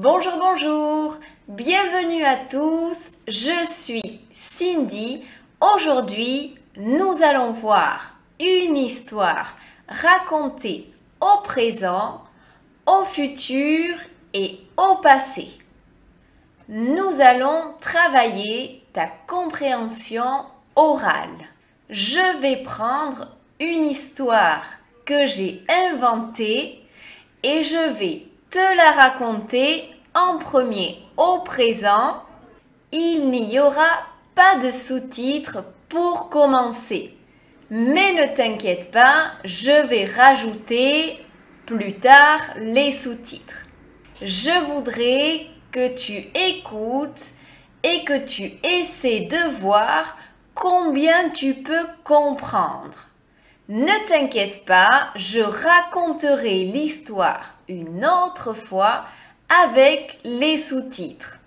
Bonjour, bonjour, bienvenue à tous, je suis Cindy. Aujourd'hui, nous allons voir une histoire racontée au présent, au futur et au passé. Nous allons travailler ta compréhension orale. Je vais prendre une histoire que j'ai inventée et je vais te la raconter en premier au présent. Il n'y aura pas de sous-titres pour commencer. Mais ne t'inquiète pas, je vais rajouter plus tard les sous-titres. Je voudrais que tu écoutes et que tu essaies de voir combien tu peux comprendre. Ne t'inquiète pas, je raconterai l'histoire une autre fois avec les sous-titres.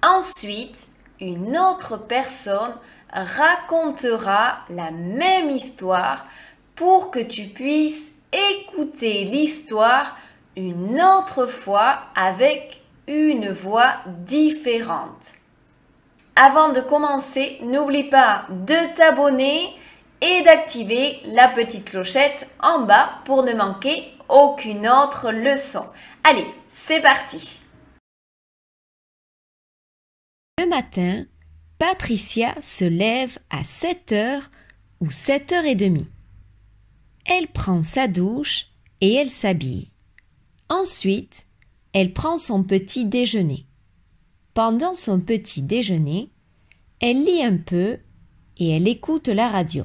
Ensuite, une autre personne racontera la même histoire pour que tu puisses écouter l'histoire une autre fois avec une voix différente. Avant de commencer, n'oublie pas de t'abonner et d'activer la petite clochette en bas pour ne manquer aucune autre leçon. Allez, c'est parti! Le matin, Patricia se lève à 7h ou 7h30. Elle prend sa douche et elle s'habille. Ensuite, elle prend son petit déjeuner. Pendant son petit déjeuner, elle lit un peu et elle écoute la radio.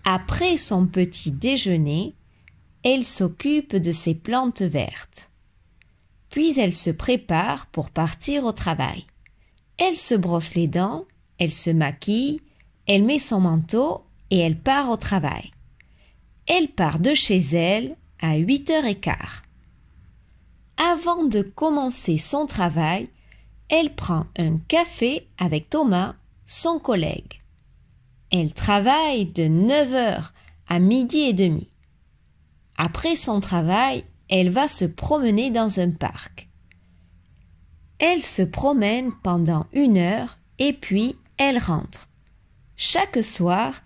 Après son petit déjeuner, elle s'occupe de ses plantes vertes. Puis elle se prépare pour partir au travail. Elle se brosse les dents, elle se maquille, elle met son manteau et elle part au travail. Elle part de chez elle à 8h15. Avant de commencer son travail, elle prend un café avec Thomas, son collègue. Elle travaille de 9h à 12h30. Après son travail, elle va se promener dans un parc. Elle se promène pendant 1 heure et puis elle rentre. Chaque soir,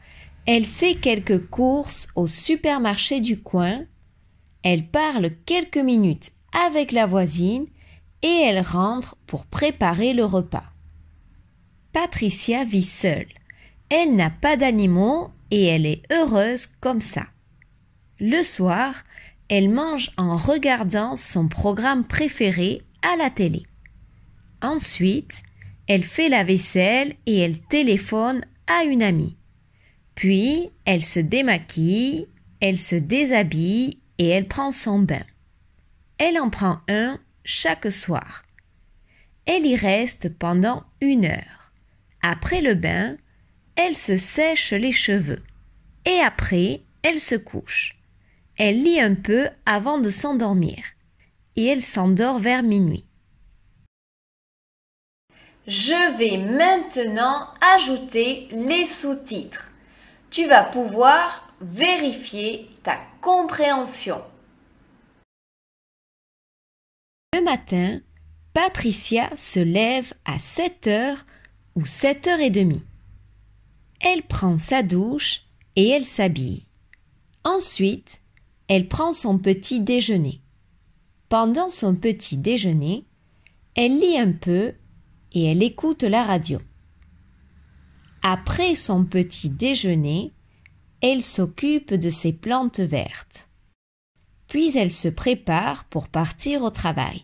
elle fait quelques courses au supermarché du coin. Elle parle quelques minutes avec la voisine et elle rentre pour préparer le repas. Patricia vit seule. Elle n'a pas d'animaux et elle est heureuse comme ça. Le soir, elle mange en regardant son programme préféré à la télé. Ensuite, elle fait la vaisselle et elle téléphone à une amie. Puis, elle se démaquille, elle se déshabille et elle prend son bain. Elle en prend un chaque soir. Elle y reste pendant 1 heure. Après le bain, elle se sèche les cheveux et après, elle se couche. Elle lit un peu avant de s'endormir et elle s'endort vers minuit. Je vais maintenant ajouter les sous-titres. Tu vas pouvoir vérifier ta compréhension. Le matin, Patricia se lève à 7h ou 7h30. Elle prend sa douche et elle s'habille. Ensuite, elle prend son petit déjeuner. Pendant son petit déjeuner, elle lit un peu et elle écoute la radio. Après son petit déjeuner, elle s'occupe de ses plantes vertes. Puis elle se prépare pour partir au travail.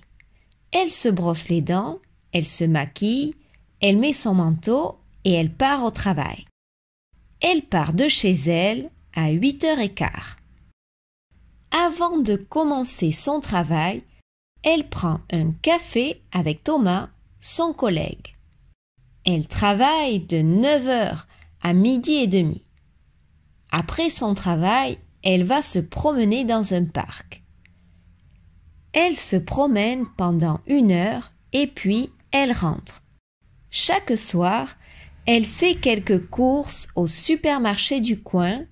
Elle se brosse les dents, elle se maquille, elle met son manteau et elle part au travail. Elle part de chez elle à 8h15. Avant de commencer son travail, elle prend un café avec Thomas, son collègue. Elle travaille de 9h à 12h30. Après son travail, elle va se promener dans un parc. Elle se promène pendant 1 heure et puis elle rentre. Chaque soir, elle fait quelques courses au supermarché du coin.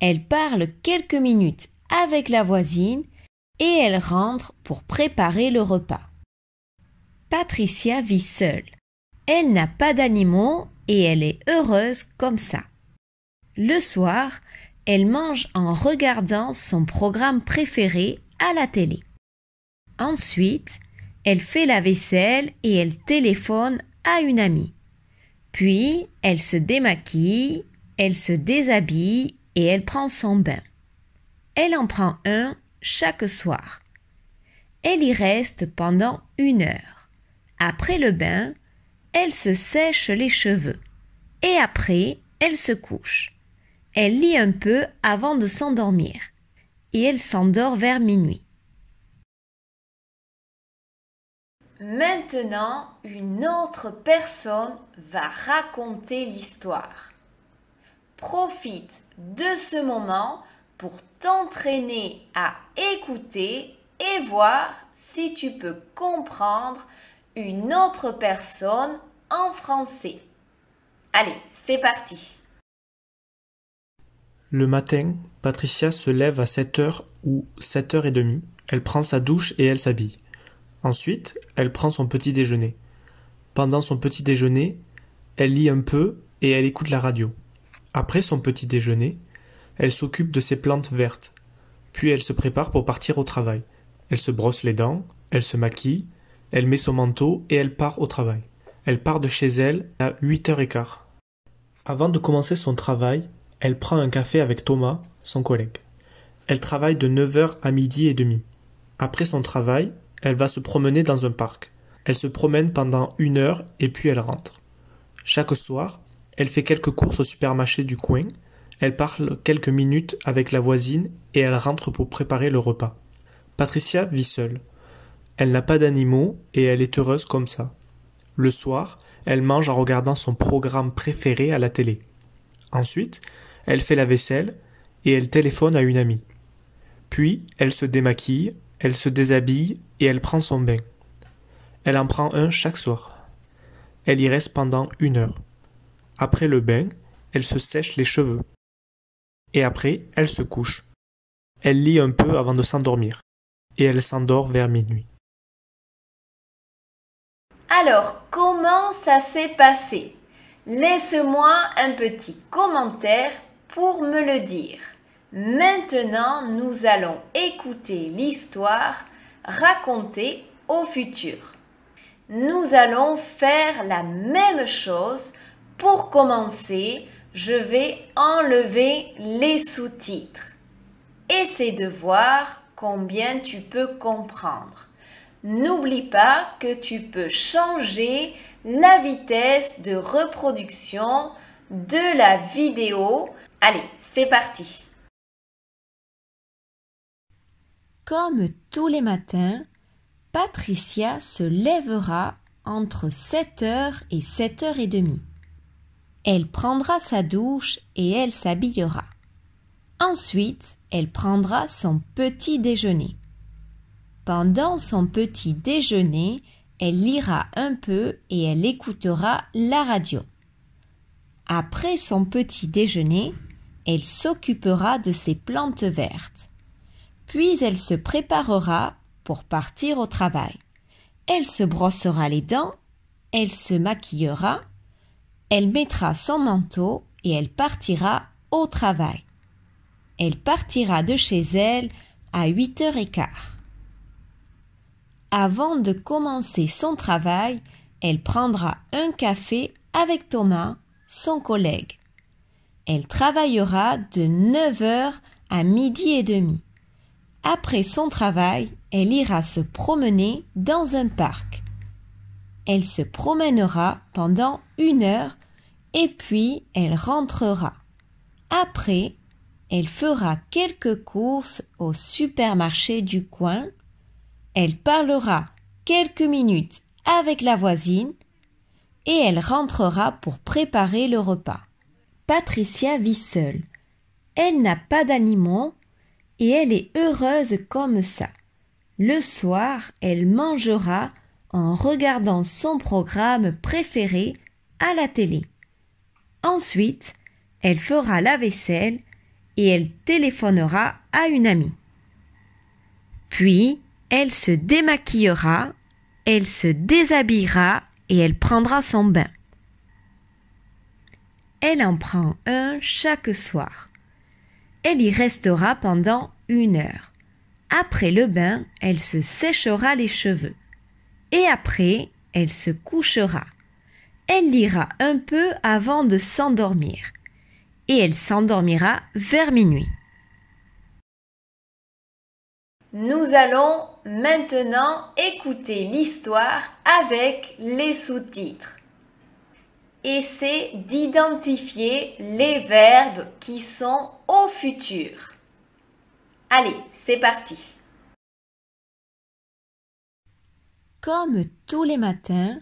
Elle parle quelques minutes avec la voisine et elle rentre pour préparer le repas. Patricia vit seule. Elle n'a pas d'animaux et elle est heureuse comme ça. Le soir, elle mange en regardant son programme préféré à la télé. Ensuite, elle fait la vaisselle et elle téléphone à une amie. Puis, elle se démaquille, elle se déshabille et elle prend son bain. Elle en prend un chaque soir. Elle y reste pendant 1 heure. Après le bain, elle se sèche les cheveux. Et après, elle se couche. Elle lit un peu avant de s'endormir. Et elle s'endort vers minuit. Maintenant, une autre personne va raconter l'histoire. Profite de ce moment pour t'entraîner à écouter et voir si tu peux comprendre une autre personne en français. Allez, c'est parti. Le matin, Patricia se lève à 7h ou 7h30. Elle prend sa douche et elle s'habille. Ensuite, elle prend son petit déjeuner. Pendant son petit déjeuner, elle lit un peu et elle écoute la radio. Après son petit déjeuner, elle s'occupe de ses plantes vertes. Puis elle se prépare pour partir au travail. Elle se brosse les dents, elle se maquille, elle met son manteau et elle part au travail. Elle part de chez elle à 8h15. Avant de commencer son travail, elle prend un café avec Thomas, son collègue. Elle travaille de 9h à 12h30. Après son travail, elle va se promener dans un parc. Elle se promène pendant 1 heure et puis elle rentre. Chaque soir, elle fait quelques courses au supermarché du coin. Elle parle quelques minutes avec la voisine et elle rentre pour préparer le repas. Patricia vit seule. Elle n'a pas d'animaux et elle est heureuse comme ça. Le soir, elle mange en regardant son programme préféré à la télé. Ensuite, elle fait la vaisselle et elle téléphone à une amie. Puis, elle se démaquille, elle se déshabille et elle prend son bain. Elle en prend un chaque soir. Elle y reste pendant 1 heure. Après le bain, elle se sèche les cheveux. Et après, elle se couche. Elle lit un peu avant de s'endormir. Et elle s'endort vers minuit. Alors, comment ça s'est passé? Laisse-moi un petit commentaire pour me le dire. Maintenant, nous allons écouter l'histoire racontée au futur. Nous allons faire la même chose. Pour commencer, je vais enlever les sous-titres. Essaie de voir combien tu peux comprendre. N'oublie pas que tu peux changer la vitesse de reproduction de la vidéo. Allez, c'est parti. Comme tous les matins, Patricia se lèvera entre 7h et 7h30. Elle prendra sa douche et elle s'habillera. Ensuite, elle prendra son petit déjeuner. Pendant son petit déjeuner, elle lira un peu et elle écoutera la radio. Après son petit déjeuner, elle s'occupera de ses plantes vertes. Puis elle se préparera pour partir au travail. Elle se brossera les dents, elle se maquillera, elle mettra son manteau et elle partira au travail. Elle partira de chez elle à 8h15. Avant de commencer son travail, elle prendra un café avec Thomas, son collègue. Elle travaillera de 9h à 12h30. Après son travail, elle ira se promener dans un parc. Elle se promènera pendant 1 heure et puis elle rentrera. Après, elle fera quelques courses au supermarché du coin. Elle parlera quelques minutes avec la voisine et elle rentrera pour préparer le repas. Patricia vit seule. Elle n'a pas d'animaux et elle est heureuse comme ça. Le soir, elle mangera en regardant son programme préféré à la télé. Ensuite, elle fera la vaisselle et elle téléphonera à une amie. Puis, elle se démaquillera, elle se déshabillera et elle prendra son bain. Elle en prend un chaque soir. Elle y restera pendant 1 heure. Après le bain, elle se séchera les cheveux. Et après, elle se couchera. Elle lira un peu avant de s'endormir. Et elle s'endormira vers minuit. Nous allons maintenant écouter l'histoire avec les sous-titres. Essaie d'identifier les verbes qui sont au futur. Allez, c'est parti. Comme tous les matins,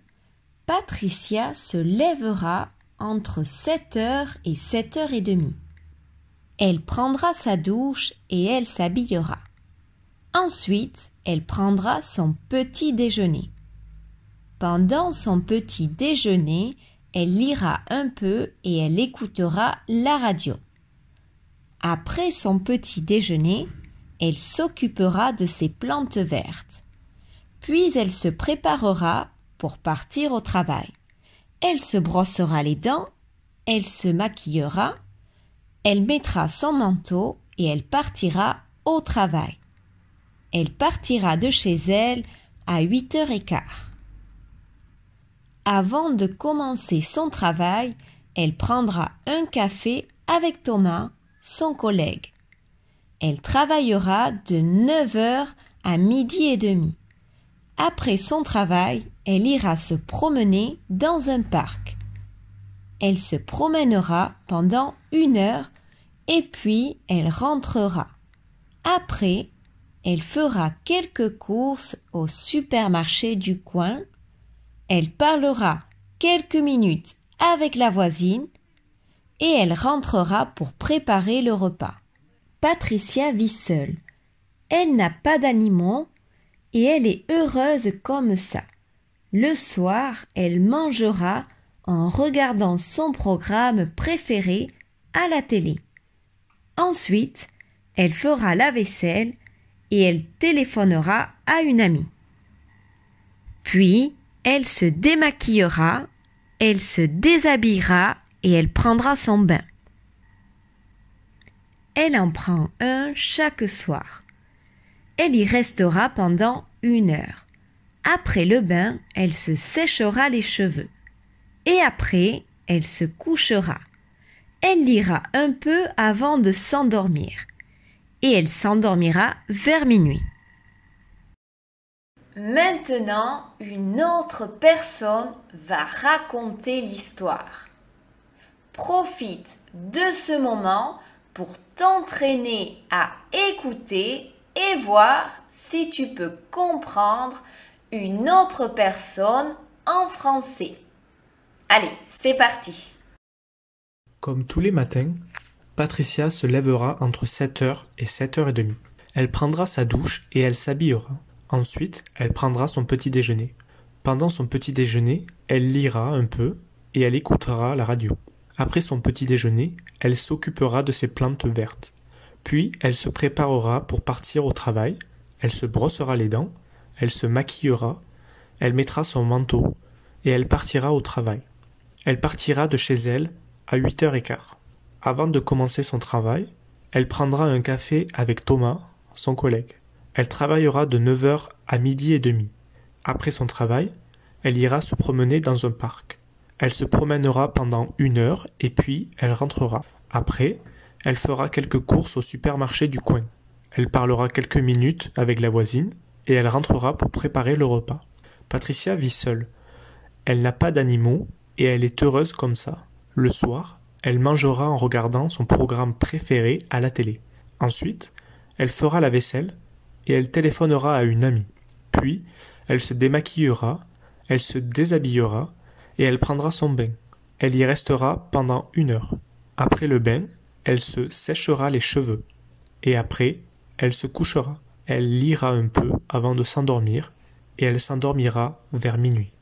Patricia se lèvera entre 7h et 7h30. Elle prendra sa douche et elle s'habillera. Ensuite, elle prendra son petit déjeuner. Pendant son petit déjeuner, elle lira un peu et elle écoutera la radio. Après son petit déjeuner, elle s'occupera de ses plantes vertes. Puis elle se préparera pour partir au travail. Elle se brossera les dents, elle se maquillera, elle mettra son manteau et elle partira au travail. Elle partira de chez elle à 8h15. Avant de commencer son travail, elle prendra un café avec Thomas, son collègue. Elle travaillera de 9h à 12h30. Après son travail, elle ira se promener dans un parc. Elle se promènera pendant 1 heure et puis elle rentrera. Après, elle fera quelques courses au supermarché du coin. Elle parlera quelques minutes avec la voisine et elle rentrera pour préparer le repas. Patricia vit seule. Elle n'a pas d'animaux et elle est heureuse comme ça. Le soir, elle mangera en regardant son programme préféré à la télé. Ensuite, elle fera la vaisselle et elle téléphonera à une amie. Puis, elle se démaquillera, elle se déshabillera et elle prendra son bain. Elle en prend un chaque soir. Elle y restera pendant 1 heure. Après le bain, elle se séchera les cheveux. Et après, elle se couchera. Elle lira un peu avant de s'endormir. Et elle s'endormira vers minuit. Maintenant, une autre personne va raconter l'histoire. Profite de ce moment pour t'entraîner à écouter et voir si tu peux comprendre une autre personne en français. Allez, c'est parti. Comme tous les matins, Patricia se lèvera entre 7h et 7h30. Elle prendra sa douche et elle s'habillera. Ensuite, elle prendra son petit déjeuner. Pendant son petit déjeuner, elle lira un peu et elle écoutera la radio. Après son petit déjeuner, elle s'occupera de ses plantes vertes. Puis, elle se préparera pour partir au travail. Elle se brossera les dents, elle se maquillera, elle mettra son manteau et elle partira au travail. Elle partira de chez elle à 8h15. Avant de commencer son travail, elle prendra un café avec Thomas, son collègue. Elle travaillera de 9h à 12h30. Après son travail, elle ira se promener dans un parc. Elle se promènera pendant 1 heure et puis elle rentrera. Après, elle fera quelques courses au supermarché du coin. Elle parlera quelques minutes avec la voisine et elle rentrera pour préparer le repas. Patricia vit seule. Elle n'a pas d'animaux et elle est heureuse comme ça. Le soir, elle mangera en regardant son programme préféré à la télé. Ensuite, elle fera la vaisselle et elle téléphonera à une amie. Puis, elle se démaquillera, elle se déshabillera et elle prendra son bain. Elle y restera pendant 1 heure. Après le bain, elle se séchera les cheveux. Et après, elle se couchera. Elle lira un peu avant de s'endormir et elle s'endormira vers minuit.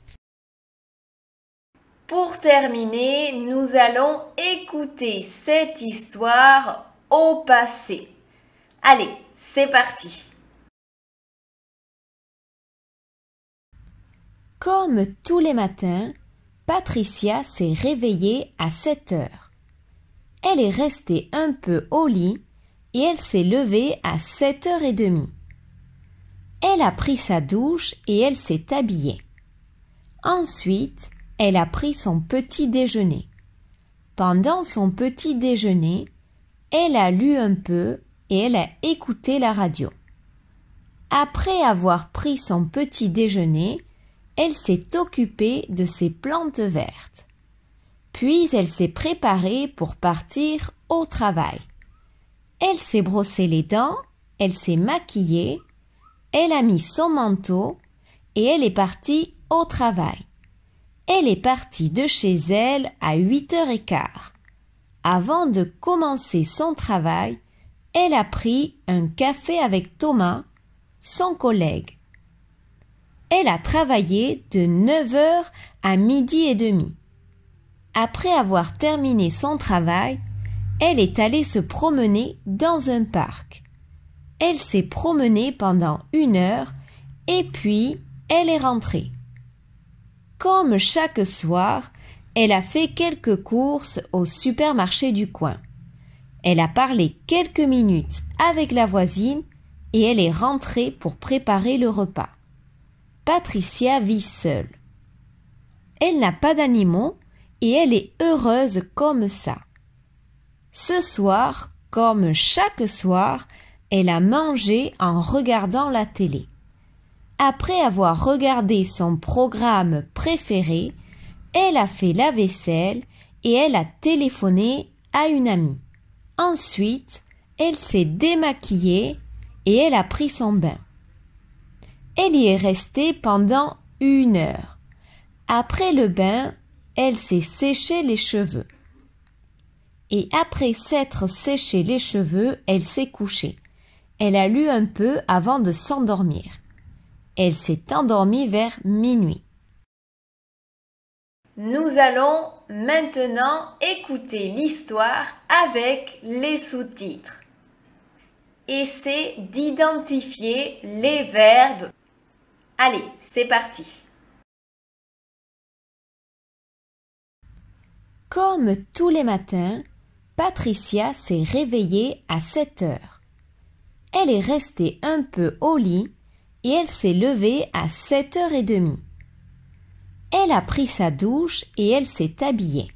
Pour terminer, nous allons écouter cette histoire au passé. Allez, c'est parti. Comme tous les matins, Patricia s'est réveillée à 7 heures. Elle est restée un peu au lit et elle s'est levée à 7h30. Elle a pris sa douche et elle s'est habillée. Ensuite, elle a pris son petit déjeuner. Pendant son petit déjeuner, elle a lu un peu et elle a écouté la radio. Après avoir pris son petit déjeuner, elle s'est occupée de ses plantes vertes. Puis elle s'est préparée pour partir au travail. Elle s'est brossé les dents, elle s'est maquillée, elle a mis son manteau et elle est partie au travail. Elle est partie de chez elle à 8h15. Avant de commencer son travail, elle a pris un café avec Thomas, son collègue. Elle a travaillé de 9h à 12h30. Après avoir terminé son travail, elle est allée se promener dans un parc. Elle s'est promenée pendant 1 heure et puis elle est rentrée. Comme chaque soir, elle a fait quelques courses au supermarché du coin. Elle a parlé quelques minutes avec la voisine et elle est rentrée pour préparer le repas. Patricia vit seule. Elle n'a pas d'animaux et elle est heureuse comme ça. Ce soir, comme chaque soir, elle a mangé en regardant la télé. Après avoir regardé son programme préféré, elle a fait la vaisselle et elle a téléphoné à une amie. Ensuite, elle s'est démaquillée et elle a pris son bain. Elle y est restée pendant 1 heure. Après le bain, elle s'est séché les cheveux. Et après s'être séché les cheveux, elle s'est couchée. Elle a lu un peu avant de s'endormir. Elle s'est endormie vers minuit. Nous allons maintenant écouter l'histoire avec les sous-titres. Essaie d'identifier les verbes. Allez, c'est parti. Comme tous les matins, Patricia s'est réveillée à 7 heures. Elle est restée un peu au lit et elle s'est levée à 7h30. Elle a pris sa douche et elle s'est habillée.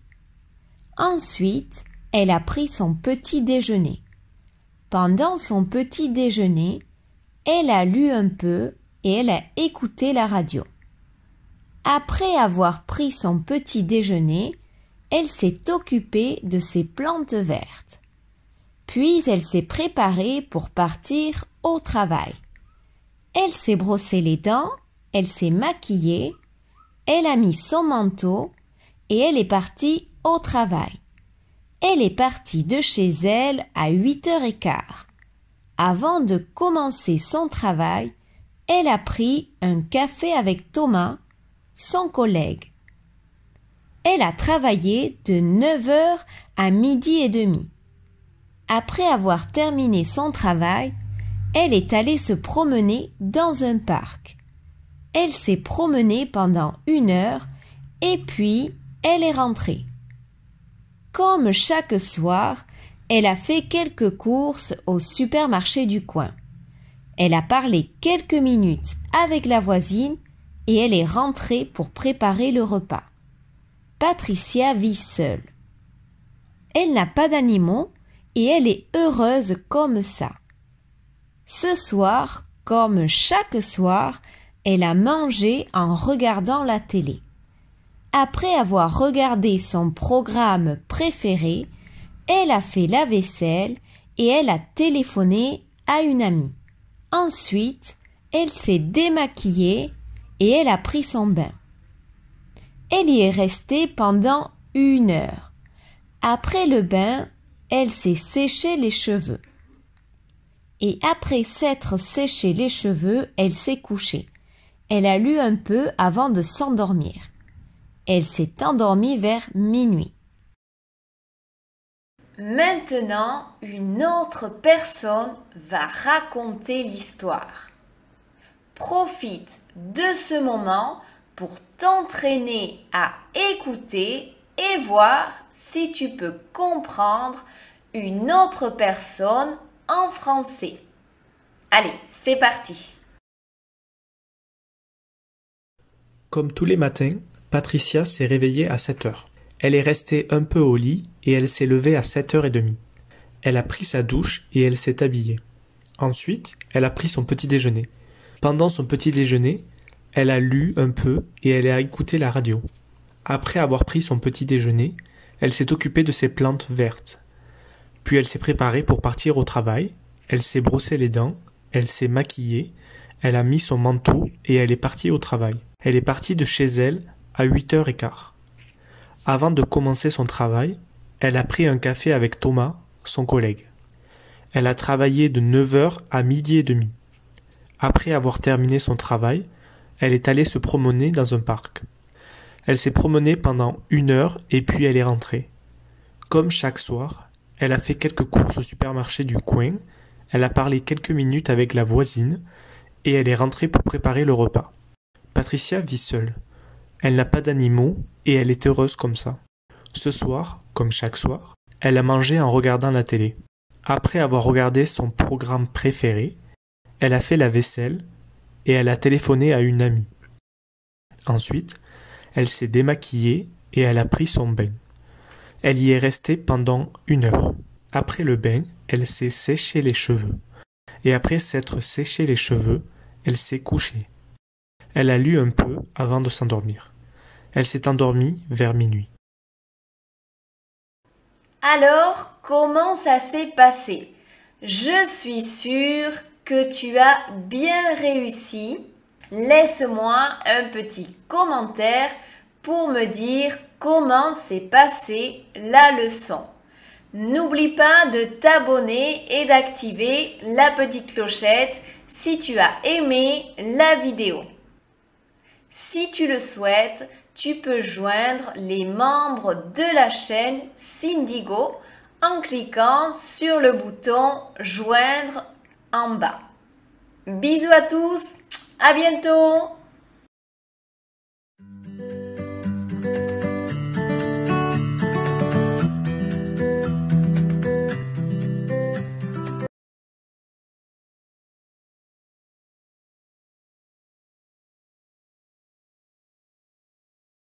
Ensuite, elle a pris son petit déjeuner. Pendant son petit déjeuner, elle a lu un peu et elle a écouté la radio. Après avoir pris son petit déjeuner, elle s'est occupée de ses plantes vertes. Puis elle s'est préparée pour partir au travail. Elle s'est brossé les dents, elle s'est maquillée, elle a mis son manteau et elle est partie au travail. Elle est partie de chez elle à 8h15. Avant de commencer son travail, elle a pris un café avec Thomas, son collègue. Elle a travaillé de 9h à 12h30. Après avoir terminé son travail, elle est allée se promener dans un parc. Elle s'est promenée pendant 1 heure et puis elle est rentrée. Comme chaque soir, elle a fait quelques courses au supermarché du coin. Elle a parlé quelques minutes avec la voisine et elle est rentrée pour préparer le repas. Patricia vit seule. Elle n'a pas d'animaux et elle est heureuse comme ça. Ce soir, comme chaque soir, elle a mangé en regardant la télé. Après avoir regardé son programme préféré, elle a fait la vaisselle et elle a téléphoné à une amie. Ensuite, elle s'est démaquillée et elle a pris son bain. Elle y est restée pendant 1 heure. Après le bain, elle s'est séché les cheveux. Et après s'être séché les cheveux, elle s'est couchée. Elle a lu un peu avant de s'endormir. Elle s'est endormie vers minuit. Maintenant, une autre personne va raconter l'histoire. Profite de ce moment pour t'entraîner à écouter et voir si tu peux comprendre une autre personne en français. Allez, c'est parti. Comme tous les matins, Patricia s'est réveillée à 7 heures. Elle est restée un peu au lit et elle s'est levée à 7h30. Elle a pris sa douche et elle s'est habillée. Ensuite, elle a pris son petit déjeuner. Pendant son petit déjeuner, elle a lu un peu et elle a écouté la radio. Après avoir pris son petit déjeuner, elle s'est occupée de ses plantes vertes. Puis elle s'est préparée pour partir au travail, elle s'est brossé les dents, elle s'est maquillée, elle a mis son manteau et elle est partie au travail. Elle est partie de chez elle à 8h15. Avant de commencer son travail, elle a pris un café avec Thomas, son collègue. Elle a travaillé de 9h à 12h30. Après avoir terminé son travail, elle est allée se promener dans un parc. Elle s'est promenée pendant 1 heure et puis elle est rentrée. Comme chaque soir, elle a fait quelques courses au supermarché du coin, elle a parlé quelques minutes avec la voisine et elle est rentrée pour préparer le repas. Patricia vit seule. Elle n'a pas d'animaux et elle est heureuse comme ça. Ce soir, comme chaque soir, elle a mangé en regardant la télé. Après avoir regardé son programme préféré, elle a fait la vaisselle et elle a téléphoné à une amie. Ensuite, elle s'est démaquillée et elle a pris son bain. Elle y est restée pendant 1 heure. Après le bain, elle s'est séché les cheveux. Et après s'être séché les cheveux, elle s'est couchée. Elle a lu un peu avant de s'endormir. Elle s'est endormie vers minuit. Alors, comment ça s'est passé? Je suis sûre que tu as bien réussi. Laisse-moi un petit commentaire pour me dire comment s'est passée la leçon. N'oublie pas de t'abonner et d'activer la petite clochette si tu as aimé la vidéo. Si tu le souhaites, tu peux joindre les membres de la chaîne Syndigo en cliquant sur le bouton « Joindre » en bas. Bisous à tous, à bientôt!